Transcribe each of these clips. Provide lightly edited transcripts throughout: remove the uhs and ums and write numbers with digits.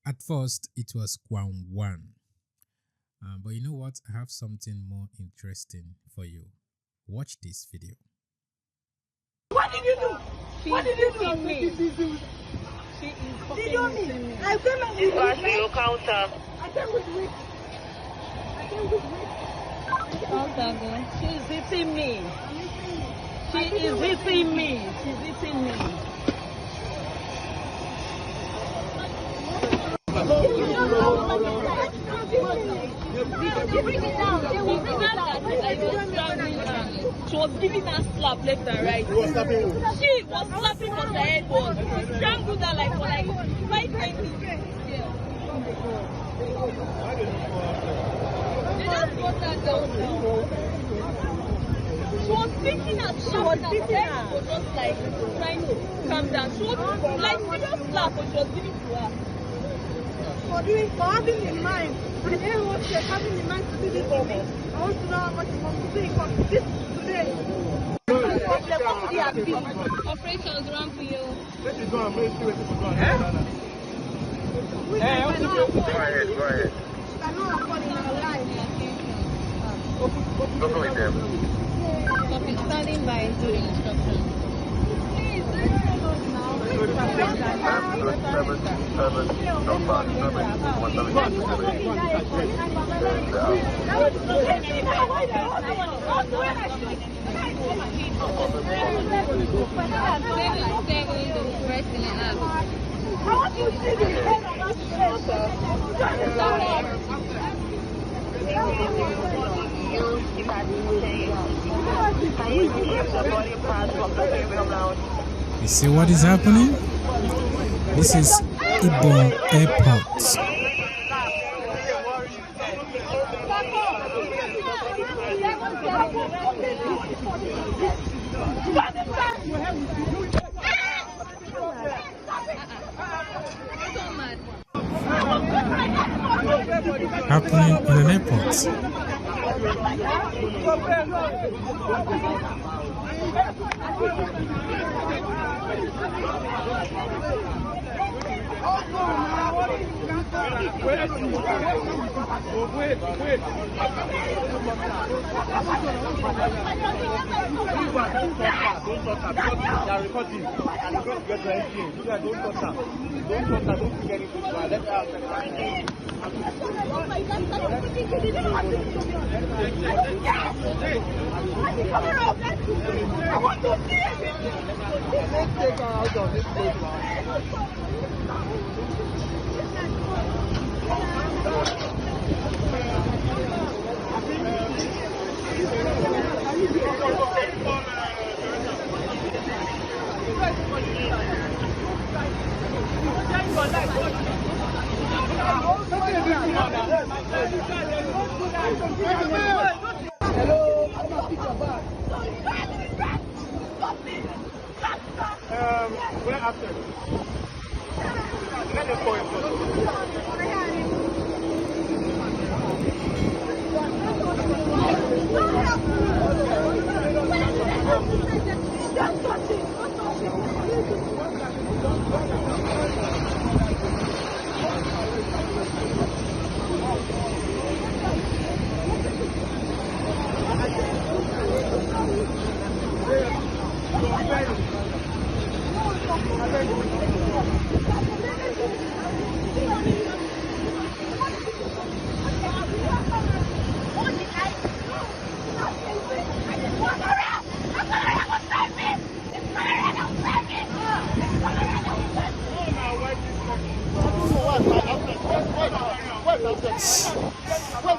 At first, it was Kwan 1. But you know what? I have something more interesting for you. Watch this video. What did you do? What did you do? Me. She is Did you me? I came with this was your counter. I came with whip. I came with whip. Counter girl. She's hitting me. She is hitting me. She's hitting me. She was giving her slap left and right. She was slapping on the head. She strangled her like for 5 minutes. They just got her down. She was beating her. She was beating her. She was just like trying to calm down. She was like serious slap, but she was giving to her. For having in mind, I didn't want to having in mind to do this for me. I want to know how much you want to do for this today. Operations run for you. Let it go and make sure it's going. Go ahead. You cannot afford in our life. Go with them. Copy, standing by to the instructions. Please, let us know. You see what is happening? This is Ibom Airport. Happening in an airport. Where after? Let us go.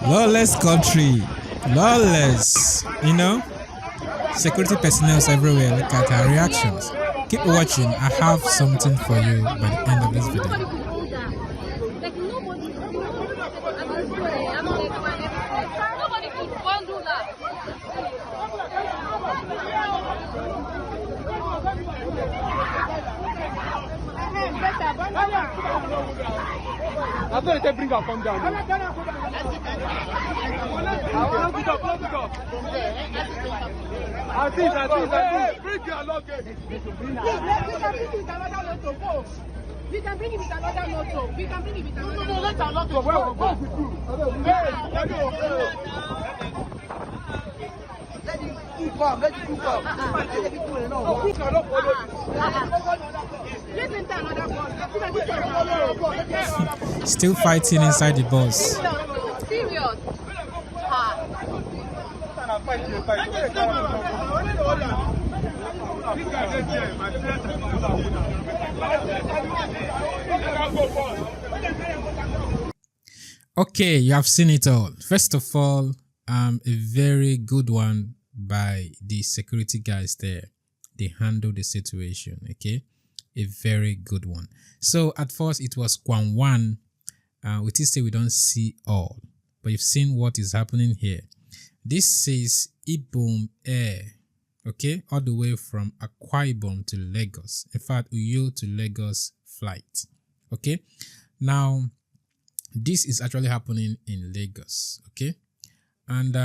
Lawless country, lawless, you know. Security personnel everywhere. Look at our reactions. Keep watching. I have something for you by the end of this video. I'm going to bring her from down. I think. Bring your luggage. We can bring it with another motor. We can bring it with another No, let's unlock it. Where's the crew? Hey, let me Let's enter another bus. Still fighting inside the bus. Serious. Okay, you have seen it all. First of all, a very good one by the security guys there. They handled the situation, okay? A very good one. So at first it was Kwan One. We still say we don't see all, but you've seen what is happening here. This says Ibom Air, okay? All the way from Ibom to Lagos. In fact, Uyo to Lagos flight, okay? Now, this is actually happening in Lagos, okay? And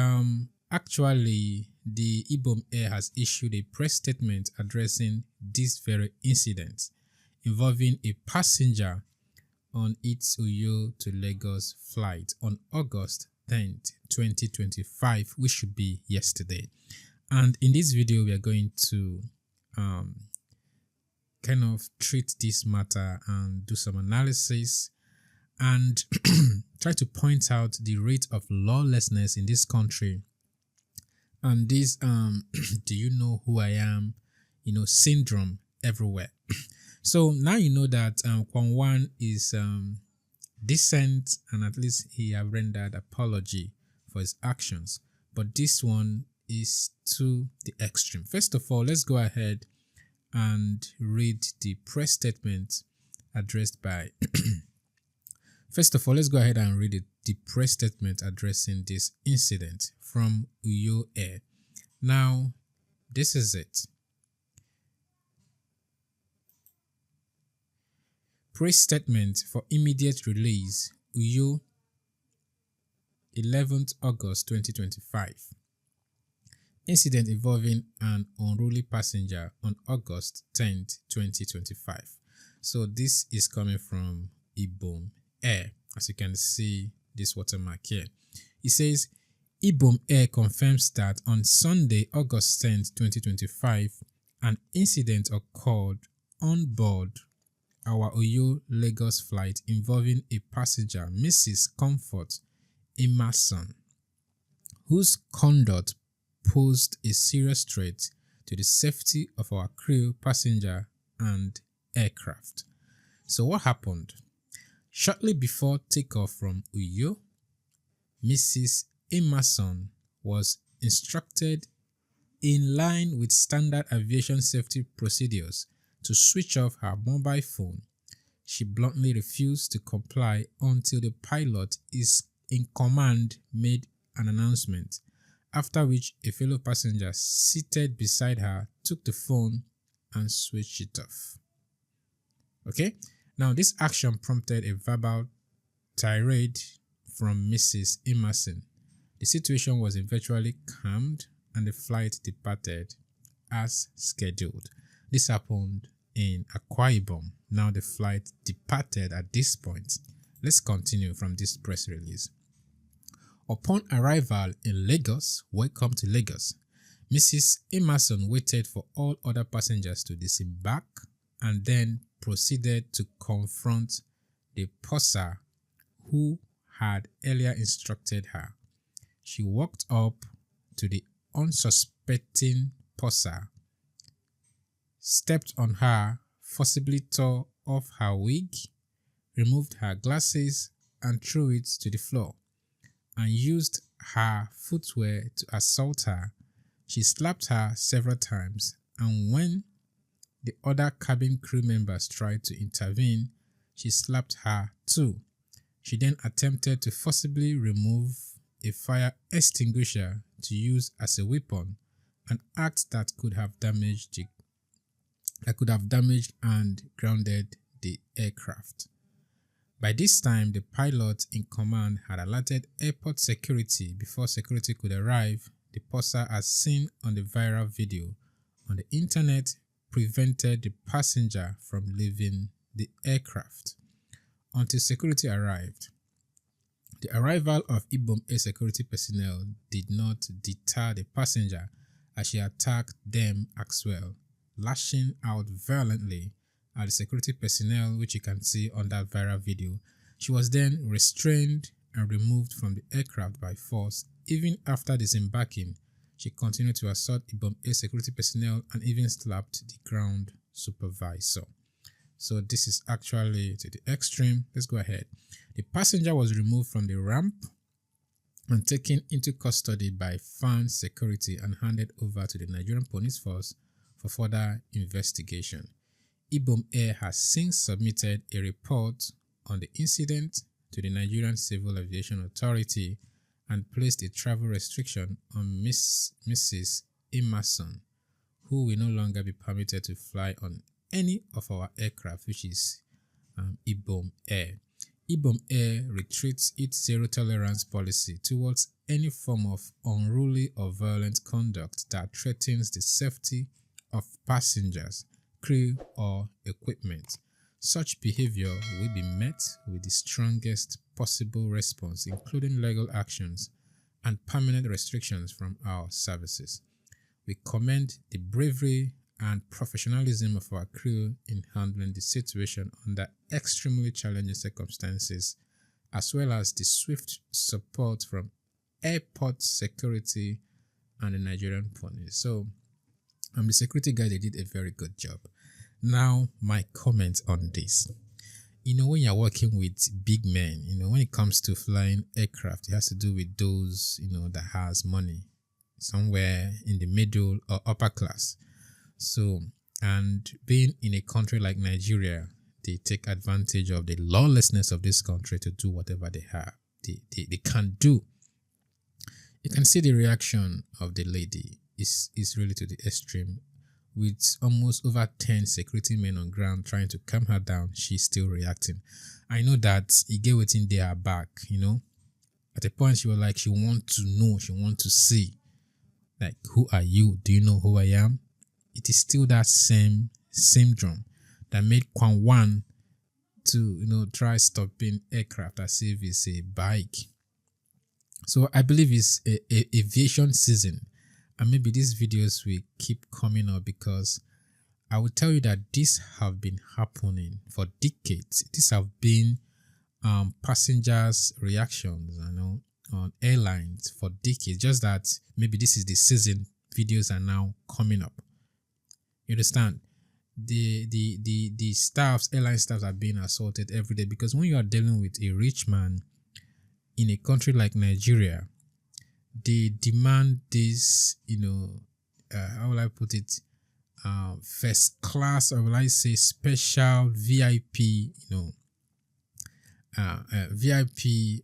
actually, the Ibom Air has issued a press statement addressing this very incident involving a passenger on its Uyo to Lagos flight on August 10th, 2025, which should be yesterday. And in this video, we are going to kind of treat this matter and do some analysis and try to point out the rate of lawlessness in this country and this do you know who I am, syndrome everywhere. So now you know that Kwan One is decent, and at least he have rendered apology for his actions, but this one is to the extreme. First of all, let's go ahead and read the press statement addressed by First of all, let's go ahead and read the press statement addressing this incident from Uyo Air. Now, this is it. Press statement for immediate release, Uyo, 11th August 2025. Incident involving an unruly passenger on August 10th, 2025. So this is coming from Ibom Air, as you can see this watermark here. It says, Ibom Air confirms that on Sunday, August 10th, 2025, an incident occurred on board our Uyo Lagos flight involving a passenger, Mrs. Comfort Emerson, whose conduct posed a serious threat to the safety of our crew, passenger, and aircraft. So what happened? Shortly before takeoff from Uyo, Mrs. Emerson was instructed in line with standard aviation safety procedures to switch off her mobile phone. She bluntly refused to comply until the pilot in command made an announcement, after which a fellow passenger seated beside her took the phone and switched it off. Okay? Now, this action prompted a verbal tirade from Mrs. Emerson. The situation was eventually calmed and the flight departed as scheduled. This happened in Ibom. Now the flight departed at this point. Let's continue from this press release. Upon arrival in Lagos, welcome to Lagos, Mrs. Emerson waited for all other passengers to disembark and then proceeded to confront the purser who had earlier instructed her. She walked up to the unsuspecting purser, stepped on her, forcibly tore off her wig, removed her glasses and threw it to the floor, and used her footwear to assault her. She slapped her several times, and when the other cabin crew members tried to intervene, she slapped her too. She then attempted to forcibly remove a fire extinguisher to use as a weapon, an act that could have damaged and grounded the aircraft. By this time, the pilot in command had alerted airport security. Before security could arrive, the purser, as seen on the viral video on the internet, prevented the passenger from leaving the aircraft until security arrived. The arrival of Ibom Air security personnel did not deter the passenger as she attacked them as well, lashing out violently at the security personnel, which you can see on that viral video. She was then restrained and removed from the aircraft by force. Even after disembarking, she continued to assault Ibom Air security personnel and even slapped the ground supervisor. So this is actually to the extreme. Let's go ahead. The passenger was removed from the ramp and taken into custody by FAN security and handed over to the Nigerian police force for further investigation. Ibom Air has since submitted a report on the incident to the Nigerian Civil Aviation Authority and placed a travel restriction on Mrs. Emerson, who will no longer be permitted to fly on any of our aircraft, which is Ibom Air. Ibom Air retreats its zero tolerance policy towards any form of unruly or violent conduct that threatens the safety of passengers, crew, or equipment. Such behavior will be met with the strongest possible response, including legal actions and permanent restrictions from our services. We commend the bravery and professionalism of our crew in handling the situation under extremely challenging circumstances, as well as the swift support from airport security and the Nigerian police. So, the security guy, they did a very good job. Now, my comment on this. When you're working with big men, when it comes to flying aircraft, it has to do with those, that has money, somewhere in the middle or upper class. So, and being in a country like Nigeria, they take advantage of the lawlessness of this country to do whatever they have. They can't do. You can see the reaction of the lady is really to the extreme. With almost over 10 security men on ground trying to calm her down, she's still reacting. I know that he get within their back, At a point, she was like, she want to know, she want to see. Like, who are you? Do you know who I am? It is still that same syndrome that made Kwan Wan to, try stopping aircraft as if it's a bike. So I believe it's a aviation season. And maybe these videos will keep coming up because I will tell you that this have been happening for decades. These have been passengers' reactions, on airlines for decades. Just that maybe this is the season. Videos are now coming up. You understand? The staffs, airline staffs are being assaulted every day because when you are dealing with a rich man in a country like Nigeria, they demand this, how will I put it, first class, or will I say special VIP, VIP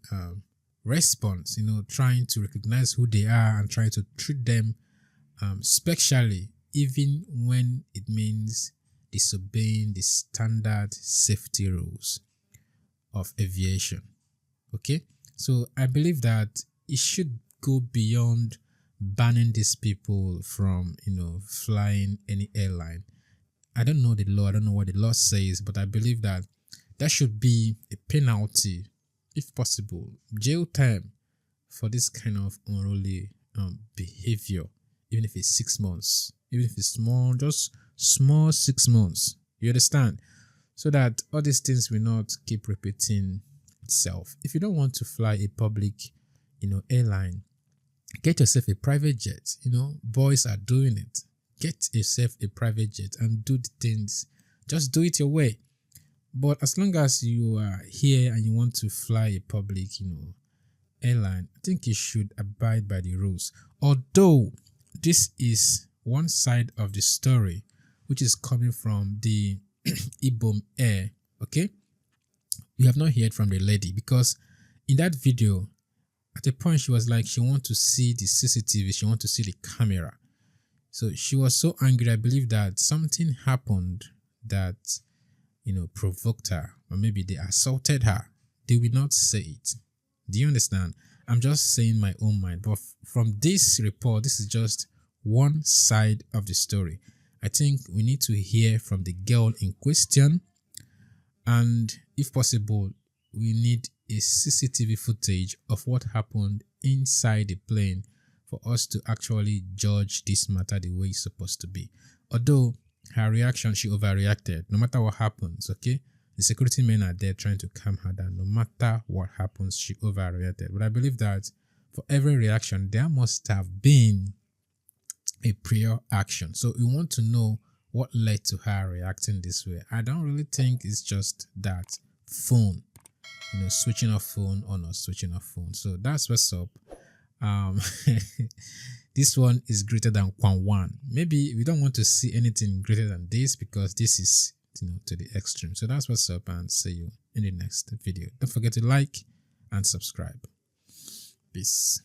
response, trying to recognize who they are and trying to treat them specially, even when it means disobeying the standard safety rules of aviation. Okay, so I believe that it should go beyond banning these people from, flying any airline. I don't know the law. I don't know what the law says, but I believe that there should be a penalty, if possible, jail time for this kind of unruly behavior, even if it's 6 months, even if it's small, just small 6 months. You understand? So that all these things will not keep repeating itself. If you don't want to fly a public, airline, get yourself a private jet. Boys are doing it. Get yourself a private jet and do the things. Just do it your way. But as long as you are here and you want to fly a public, airline, I think you should abide by the rules. Although this is one side of the story, which is coming from the Ibom Air, okay? We have not heard from the lady because in that video, at a point she was like, she wants to see the CCTV, she wants to see the camera. So she was so angry. I believe that something happened that, provoked her, or maybe they assaulted her. They will not say it. Do you understand? I'm just saying my own mind. But from this report, this is just one side of the story. I think we need to hear from the girl in question And if possible, we need a CCTV footage of what happened inside the plane for us to actually judge this matter the way it's supposed to be. Although her reaction, she overreacted. No matter what happens, okay? The security men are there trying to calm her down. No matter what happens, she overreacted. But I believe that for every reaction, there must have been a prior action. So we want to know what led to her reacting this way. I don't really think it's just that phone, switching off phone or not switching off phone. So that's what's up. This one is greater than Kwan 1. Maybe we don't want to see anything greater than this because this is to the extreme. So that's what's up, and see you in the next video. Don't forget to like and subscribe. Peace.